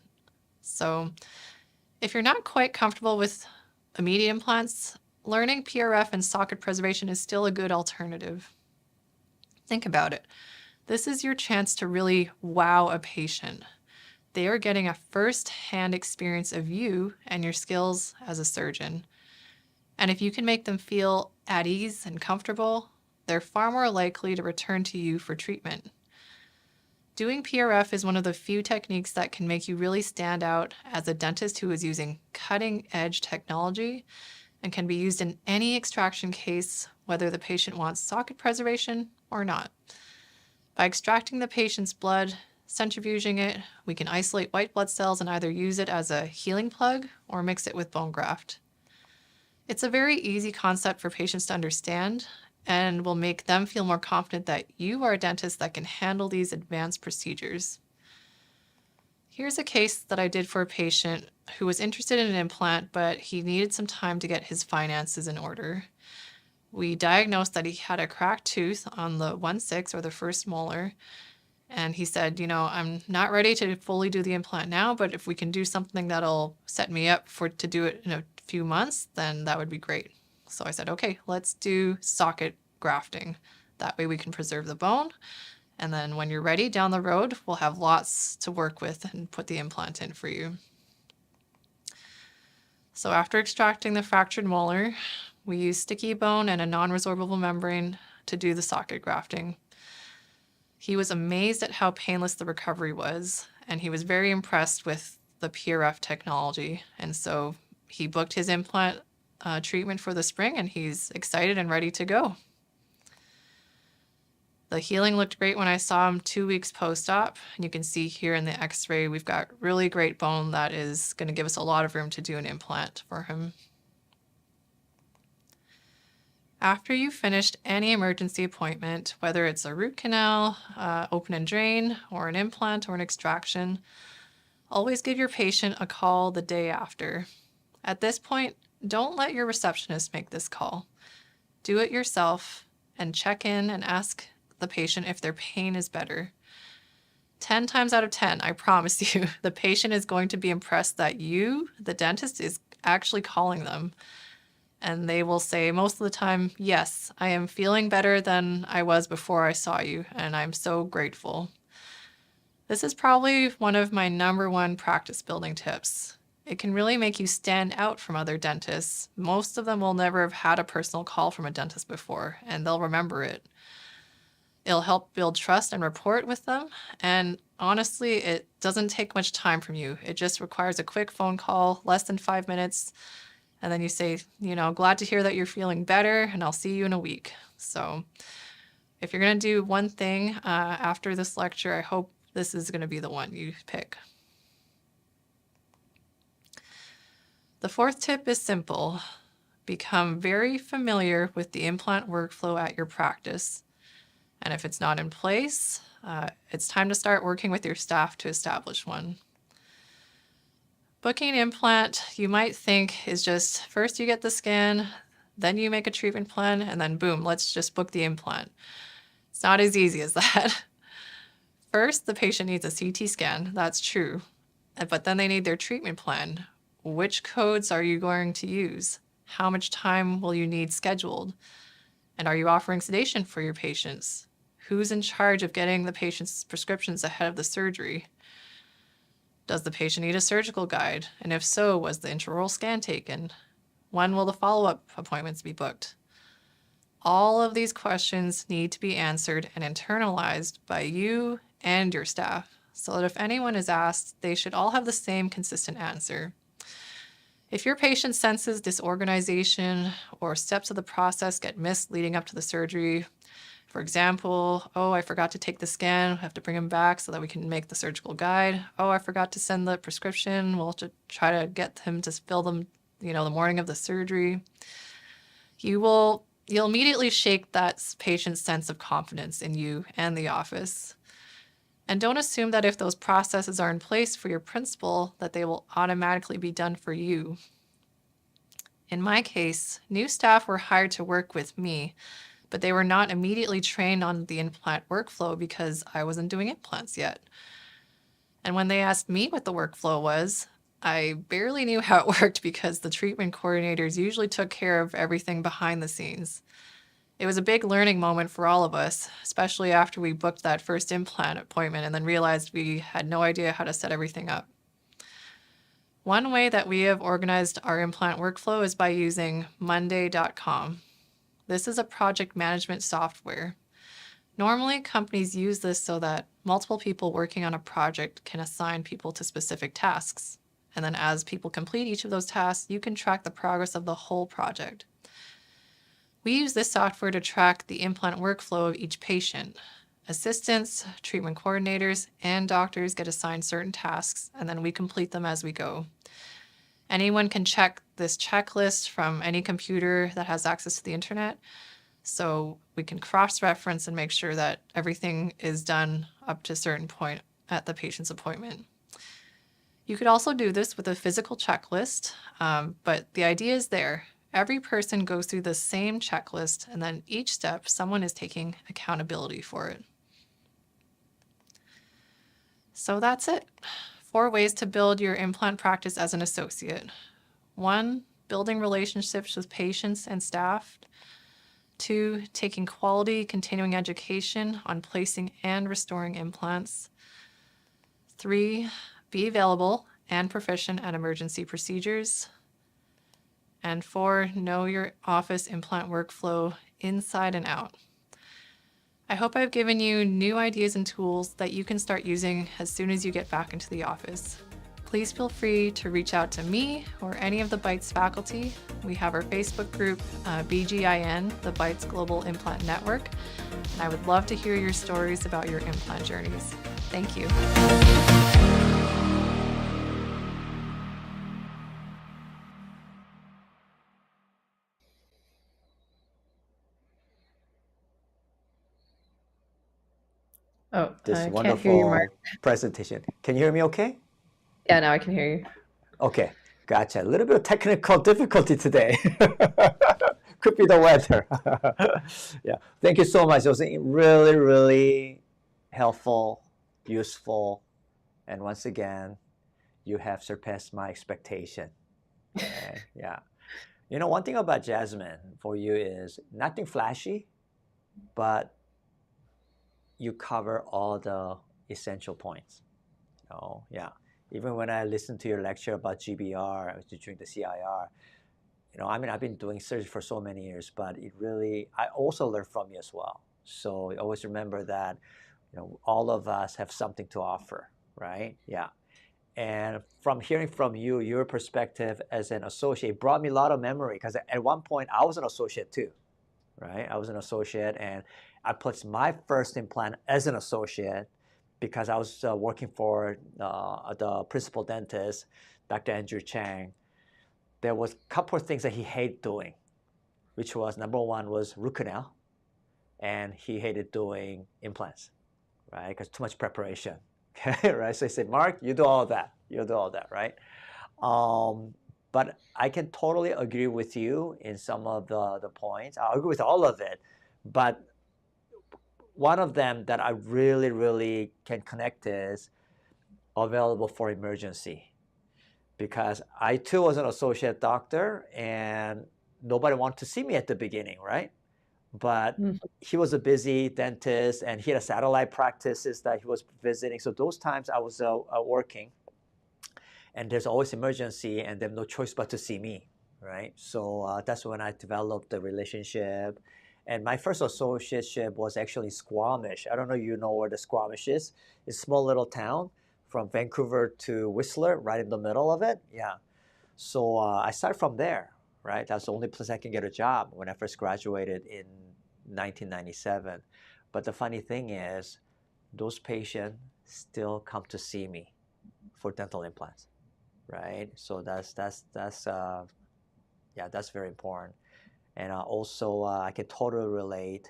Speaker 2: So if you're not quite comfortable with immediate implants, learning PRF and socket preservation is still a good alternative. Think about it. This is your chance to really wow a patient. They are getting a first-hand experience of you and your skills as a surgeon. And if you can make them feel at ease and comfortable, they're far more likely to return to you for treatment. Doing PRF is one of the few techniques that can make you really stand out as a dentist who is using cutting-edge technology and can be used in any extraction case, whether the patient wants socket preservation or not. By extracting the patient's blood, centrifuging it, we can isolate white blood cells and either use it as a healing plug or mix it with bone graft. It's a very easy concept for patients to understand and will make them feel more confident that you are a dentist that can handle these advanced procedures. Here's a case that I did for a patient who was interested in an implant, but he needed some time to get his finances in order. We diagnosed that he had a cracked tooth on the 1/6 or the first molar, and he said, I'm not ready to fully do the implant now, but if we can do something that'll set me up to do it in a few months, then that would be great. So I said, okay, let's do socket grafting. That way we can preserve the bone. And then when you're ready down the road, we'll have lots to work with and put the implant in for you. So after extracting the fractured molar, we used sticky bone and a non-resorbable membrane to do the socket grafting. He was amazed at how painless the recovery was, and he was very impressed with the PRF technology. And so he booked his implant treatment for the spring, and he's excited and ready to go. The healing looked great when I saw him 2 weeks post-op. And you can see here in the x-ray, we've got really great bone that is going to give us a lot of room to do an implant for him. After you've finished any emergency appointment, whether it's a root canal, open and drain, or an implant or an extraction, always give your patient a call the day after. At this point, don't let your receptionist make this call. Do it yourself and check in and ask the patient if their pain is better. 10 times out of 10, I promise you, the patient is going to be impressed that you, the dentist, is actually calling them. And they will say most of the time, yes, I am feeling better than I was before I saw you, and I'm so grateful. This is probably one of my #1 practice building tips. It can really make you stand out from other dentists. Most of them will never have had a personal call from a dentist before, and they'll remember it. It'll help build trust and rapport with them, and honestly, it doesn't take much time from you. It just requires a quick phone call, less than 5 minutes, and then you say, glad to hear that you're feeling better, and I'll see you in a week. So if you're going to do one thing after this lecture, I hope this is going to be the one you pick. The 4th tip is simple. Become very familiar with the implant workflow at your practice. And if it's not in place, it's time to start working with your staff to establish one. Booking an implant, you might think, is just first you get the scan, then you make a treatment plan, and then boom, let's just book the implant. It's not as easy as that. First, the patient needs a CT scan. That's true. But then they need their treatment plan. Which codes are you going to use? How much time will you need scheduled? And are you offering sedation for your patients? Who's in charge of getting the patient's prescriptions ahead of the surgery? Does the patient need a surgical guide? And if so, was the intraoral scan taken? When will the follow-up appointments be booked? All of these questions need to be answered and internalized by you and your staff, so that if anyone is asked, they should all have the same consistent answer. If your patient senses disorganization or steps of the process get missed leading up to the surgery, for example, I forgot to take the scan, we have to bring him back so that we can make the surgical guide. I forgot to send the prescription, we'll have to try to get him to fill them, the morning of the surgery. You'll immediately shake that patient's sense of confidence in you and the office. And don't assume that if those processes are in place for your principal, that they will automatically be done for you. In my case, new staff were hired to work with me, but they were not immediately trained on the implant workflow because I wasn't doing implants yet. And when they asked me what the workflow was, I barely knew how it worked because the treatment coordinators usually took care of everything behind the scenes. It was a big learning moment for all of us, especially after we booked that first implant appointment and then realized we had no idea how to set everything up. One way that we have organized our implant workflow is by using Monday.com. This is a project management software. Normally, companies use this so that multiple people working on a project can assign people to specific tasks. And then as people complete each of those tasks, you can track the progress of the whole project. We use this software to track the implant workflow of each patient. Assistants, treatment coordinators, and doctors get assigned certain tasks, and then we complete them as we go. Anyone can check this checklist from any computer that has access to the internet, so we can cross-reference and make sure that everything is done up to a certain point at the patient's appointment. You could also do this with a physical checklist, but the idea is there. Every person goes through the same checklist, and then each step, someone is taking accountability for it. So that's it. 4 ways to build your implant practice as an associate. 1, building relationships with patients and staff. 2, taking quality continuing education on placing and restoring implants. 3, be available and proficient at emergency procedures. And 4, know your office implant workflow inside and out. I hope I've given you new ideas and tools that you can start using as soon as you get back into the office. Please feel free to reach out to me or any of the BITES faculty. We have our Facebook group, BGIN, the BITES Global Implant Network, and I would love to hear your stories about your implant journeys. Thank you. Oh,
Speaker 1: This
Speaker 2: I can't hear you, Mark.
Speaker 1: wonderful presentation. Can you hear me okay?
Speaker 2: Yeah, now I can hear you.
Speaker 1: Okay, gotcha. A little bit of technical difficulty today. Could be the weather. Yeah, thank you so much. It was really, really helpful, useful, and once again, you have surpassed my expectation. Okay, yeah. You know, one thing about Jazmin for you is nothing flashy, but you cover all the essential points. Oh, yeah. Even when I listened to your lecture about GBR during the CIR, you know, I mean, I've been doing surgery for so many years, but it really, I also learned from you as well. So always remember that, you know, all of us have something to offer, right? Yeah. And from hearing from you, your perspective as an associate brought me a lot of memory because at one point I was an associate too, right? I was an associate and I put my first implant as an associate because I was working for the principal dentist, Dr. Andrew Chang. There was a couple of things that he hated doing, which was number one was root canal, and he hated doing implants, right? Because too much preparation, okay, right? So he said, Mark, you do all of that. You do all that, right? But I can totally agree with you in some of the points. I agree with all of it, but one of them that I really, really can connect is available for emergency. Because I too was an associate doctor and nobody wanted to see me at the beginning, right? But he was a busy dentist and he had a satellite practices that he was visiting. So those times I was working and there's always emergency and they have no choice but to see me, right? So that's when I developed the relationship. And my first associateship was actually Squamish. I don't know if you know where the Squamish is. It's a small little town from Vancouver to Whistler, right in the middle of it. Yeah. So I started from there, right? That's the only place I can get a job when I first graduated in 1997. But the funny thing is, those patients still come to see me for dental implants, right? So that's yeah, that's very important. And also, I can totally relate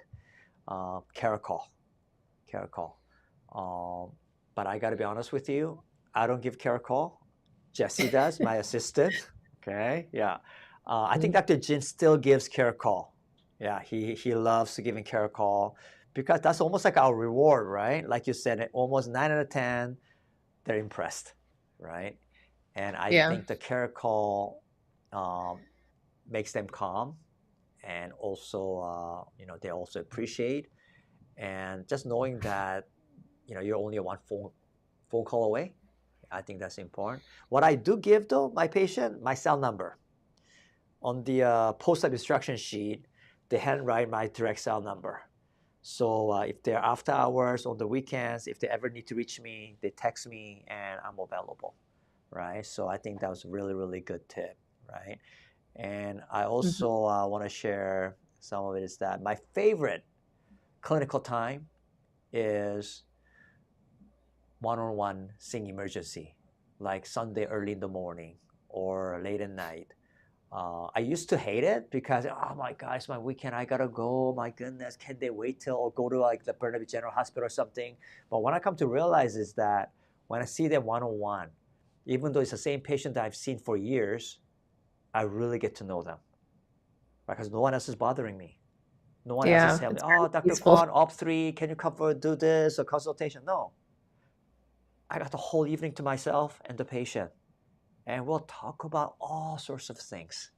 Speaker 1: Caracol. But I got to be honest with you, I don't give Caracol. Jesse does, my assistant. Okay, yeah. I think Dr. Jin still gives Caracol. Yeah, he loves giving Caracol because that's almost like our reward, right? Like you said, almost 9 out of 10, they're impressed, right? And I think the Caracol makes them calm. And also, you know, they also appreciate, and just knowing that, you know, you're only one phone call away. I think that's important. What I do give though, my patient, my cell number. On the post-op instruction sheet, they handwrite my direct cell number. So if they're after hours on the weekends, if they ever need to reach me, they text me and I'm available, right? So I think that was a really, really good tip, right? And I
Speaker 2: Mhm.
Speaker 1: also want to share some of it is that my favorite clinical time is one-on-one seeing emergency, like Sunday early in the morning or late at night. I used to hate it because oh my gosh, it's my weekend. I gotta go. My goodness, can they wait till or go to like the Burnaby General Hospital or something? But what I come to realize is that when I see them one on one, even though it's the same patient that I've seen for years, I really get to know them because no one else is bothering me. No one else is
Speaker 2: Yeah,
Speaker 1: telling me,
Speaker 2: it's
Speaker 1: "Oh,
Speaker 2: very
Speaker 1: Dr.
Speaker 2: peaceful.
Speaker 1: Kwan, op three, can you come for do this or consultation?" No, I got the whole evening to myself and the patient, and we'll talk about all sorts of things.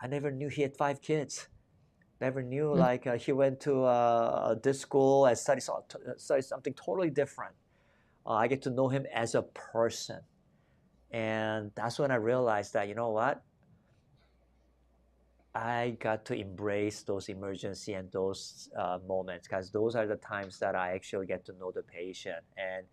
Speaker 1: I never knew he had 5 kids. Never knew
Speaker 2: Mm.
Speaker 1: like he went to this school and studied something totally different. I get to know him as a person, and that's when I realized that you know what, I got to embrace those emergency and those moments because those are the times that I actually get to know the patient, and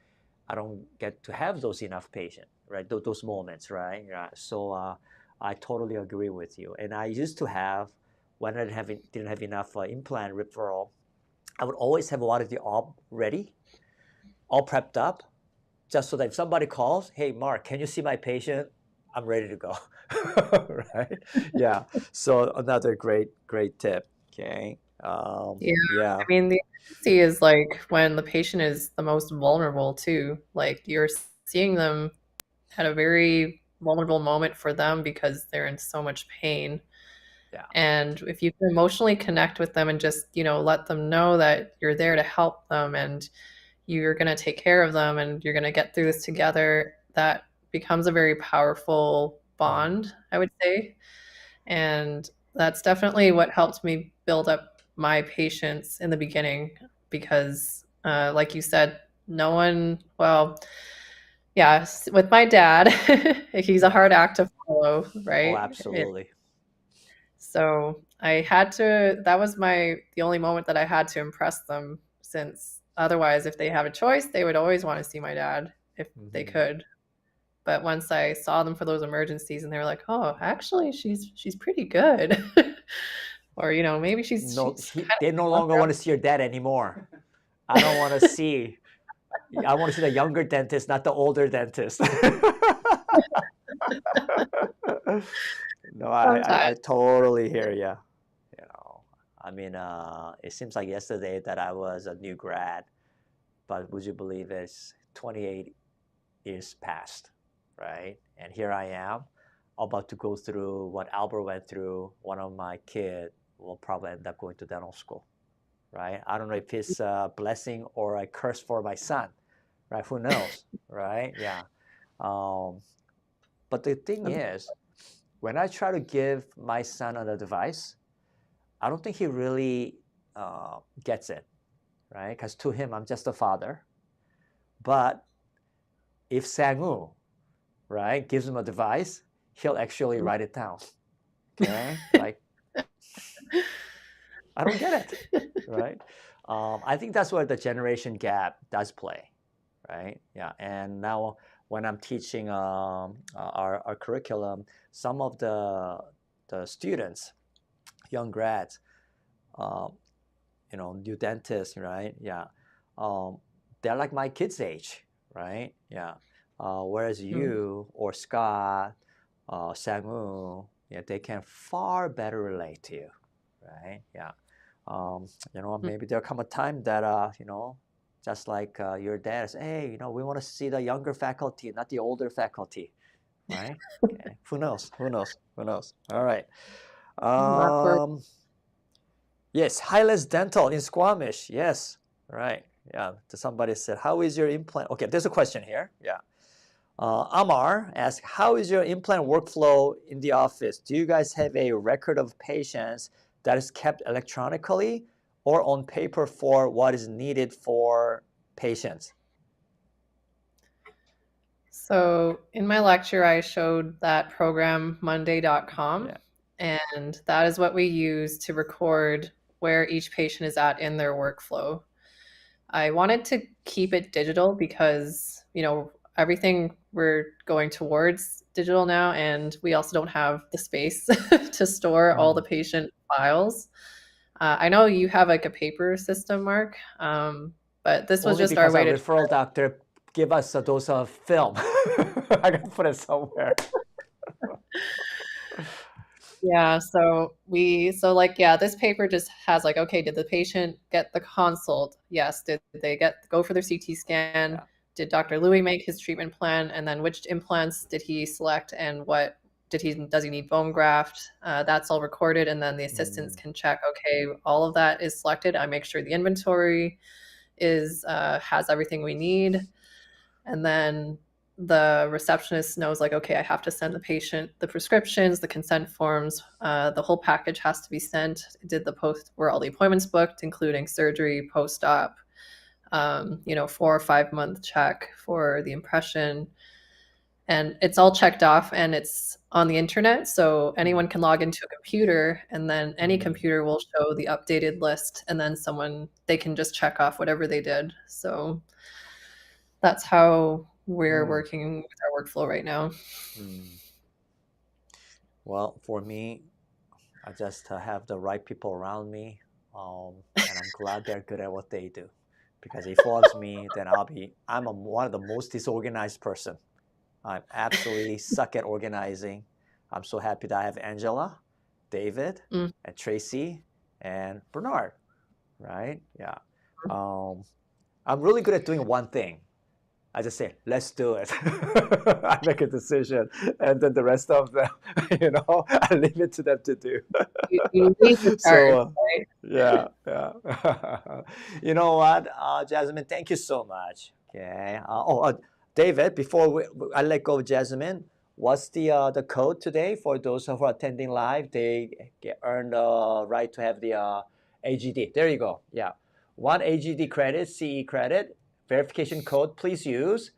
Speaker 1: I don't get to have those enough patient, right? Those moments, right? Yeah. So I totally agree with you. And I used to have when didn't have enough implant referral, I would always have one of the all ready, all prepped up, just so that if somebody calls, hey Mark, can you see my patient? I'm ready to go. Right? Yeah. So another great tip. Okay.
Speaker 2: Yeah,
Speaker 1: Yeah.
Speaker 2: I mean, the emergency is like when the patient is the most vulnerable too. Like you're seeing them at a very vulnerable moment for them because they're in so much pain.
Speaker 1: Yeah.
Speaker 2: And if you can emotionally connect with them and just, let them know that you're there to help them and you're going to take care of them and you're going to get through this together, that becomes a very powerful
Speaker 1: Mhm.
Speaker 2: bond, I would say. And that's definitely what helped me build up my patience in the beginning because, like you said, no one, well, yeah, with my dad, he's a
Speaker 1: Yeah.
Speaker 2: hard act to follow,
Speaker 1: Oh,
Speaker 2: right?
Speaker 1: absolutely.
Speaker 2: So I had to, that was the only moment that I had to impress them since otherwise, if they have a choice, they would always want to see my dad if they
Speaker 1: Hmm.
Speaker 2: could. But once I saw them for those emergencies and they were like, "Oh, actually she's pretty good." Or, maybe
Speaker 1: No,
Speaker 2: she's kind
Speaker 1: they
Speaker 2: of
Speaker 1: no
Speaker 2: going
Speaker 1: longer
Speaker 2: through
Speaker 1: want to see your dad anymore. I don't want to see. I want to see the younger dentist, not the older dentist. No, I
Speaker 2: sometimes.
Speaker 1: totally hear you. You know, I mean, it seems like yesterday that I was a new grad, but would you believe it's 28 years past, right? And here I am, about to go through what Albert went through. One of my kid will probably end up going to dental school, right? I don't know if it's a blessing or a curse for my son, right? Who knows, right? Yeah. Um, but the thing is, when I try to give my son an advice, I don't think he really gets it, right? Because to him, I'm just a father. But if Sangu, right, gives him advice, he'll actually write it down. Okay, like I don't get it, right? I think that's where the generation gap does play, right? Yeah, and now when I'm teaching our curriculum, some of the students, young grads, um, new dentists, right? Yeah, um, they're like my kids' age, right? Yeah. Whereas
Speaker 2: Mm.
Speaker 1: you or Scott, Sangu, yeah, they can far better relate to you, right? Yeah. Maybe there'll come a time that just like your dad says, hey, we want to see the younger faculty, not the older faculty, right? Okay. Who knows? Who knows? Who knows? All right.
Speaker 2: That's where
Speaker 1: Um, Yes, Highlands Dental in Squamish. Yes, right. Yeah. Somebody said, "How is your implant?" Okay, there's a question here. Yeah. Amar asked, "How is your implant workflow in the office? Do you guys have a record of patients that is kept electronically or on paper for what is needed for patients?"
Speaker 2: So in my lecture, I showed that program
Speaker 1: Yeah.
Speaker 2: Monday.com, and that is what we use to record where each patient is at in their workflow. I wanted to keep it digital because, everything we're going towards digital now, and we also don't have the space to store all the patient files. I know you have like a paper system, Mark, but this was
Speaker 1: Only
Speaker 2: just our
Speaker 1: because
Speaker 2: way
Speaker 1: our
Speaker 2: to.
Speaker 1: referral doctor give us a dose of film. I gotta put it somewhere.
Speaker 2: Yeah, this paper just has like, okay, did the patient get the consult? Yes. Did they go for their CT scan?
Speaker 1: Yeah.
Speaker 2: Did Dr. Lui make his treatment plan? And then which implants did he select, and what does he need bone graft? That's all recorded, and then the assistants can check, okay, all of that is selected. I make sure the inventory has everything we need. And then the receptionist knows, like, okay, I have to send the patient the prescriptions, the consent forms, the whole package has to be sent. Were all the appointments booked, including surgery, post-op, 4 or 5 month check for the impression. And it's all checked off, and it's on the internet, so anyone can log into a computer, and then any computer will show the updated list, and then they can just check off whatever they did. So that's how we're working with our workflow right now.
Speaker 1: Well, for me, I just have the right people around me, and I'm glad they're good at what they do. Because if it was me, then I'm one of the most disorganized person. I'm absolutely suck at organizing. I'm so happy that I have Angela, David, and Tracy, and Bernard, right? Yeah. I'm really good at doing one thing. I just say, let's do it. I make a decision, and then the rest of them, I leave it to them to do.
Speaker 2: You need to start, right?
Speaker 1: Yeah. You know what, Jazmin, thank you so much. Okay. David, before I let go of Jazmin, what's the code today for those who are attending live? They earn the right to have the AGD. There you go. Yeah. 1 AGD credit, CE credit. Verification code, please use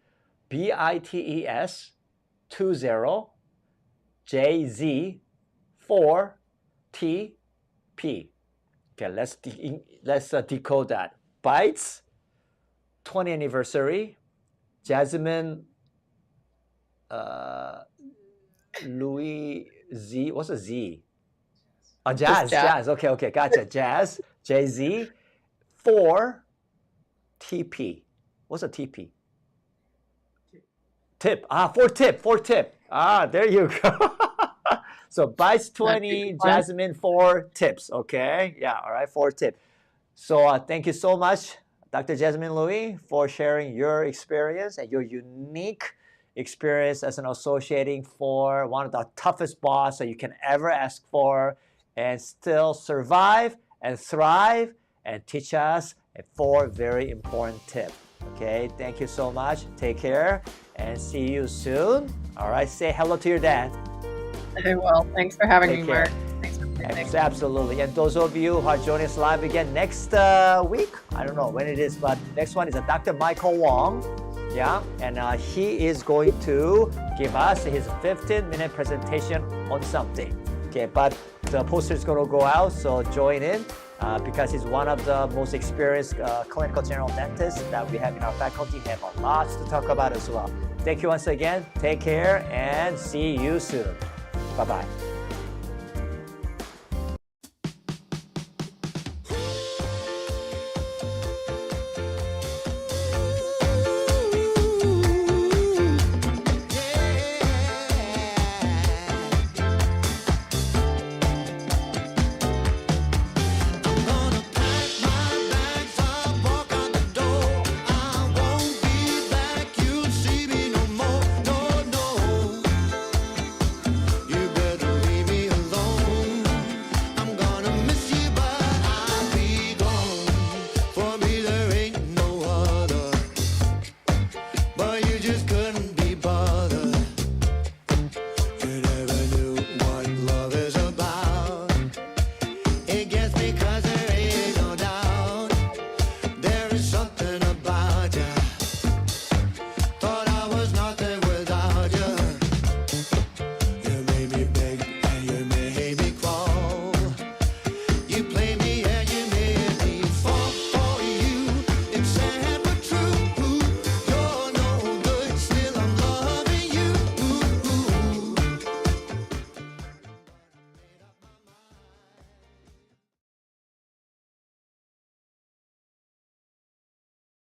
Speaker 1: BITES 20 JZ 4 TP. Okay, let's decode that. Bytes 20 anniversary. Jazmin Lui Z. What's a Z? Jazz. Okay, gotcha. Jazz JZ 4 TP. What's a TP? Tip. 4 tip. There you go. So bytes 20, Jazmin 4 tips. Okay. Yeah. All right. 4 tip. So thank you so much, Dr. Jazmin Lui, for sharing your experience and your unique experience as an associating for one of the toughest boss that you can ever ask for, and still survive and thrive and teach us 4 very important tips. Okay, thank you so much. Take care and see you soon. All right, say hello to your dad.
Speaker 2: I will. Thanks for having me, Mark. Thanks for
Speaker 1: everything. Absolutely. And those of you who are joining us live again next week, I don't know when it is, but next one is Dr. Michael Wong. Yeah, and he is going to give us his 15-minute presentation on something. Okay, but the poster is going to go out, so join in. Because he's one of the most experienced clinical general dentists that we have in our faculty. Have a lot to talk about as well. Thank you once again. Take care and see you soon. Bye-bye.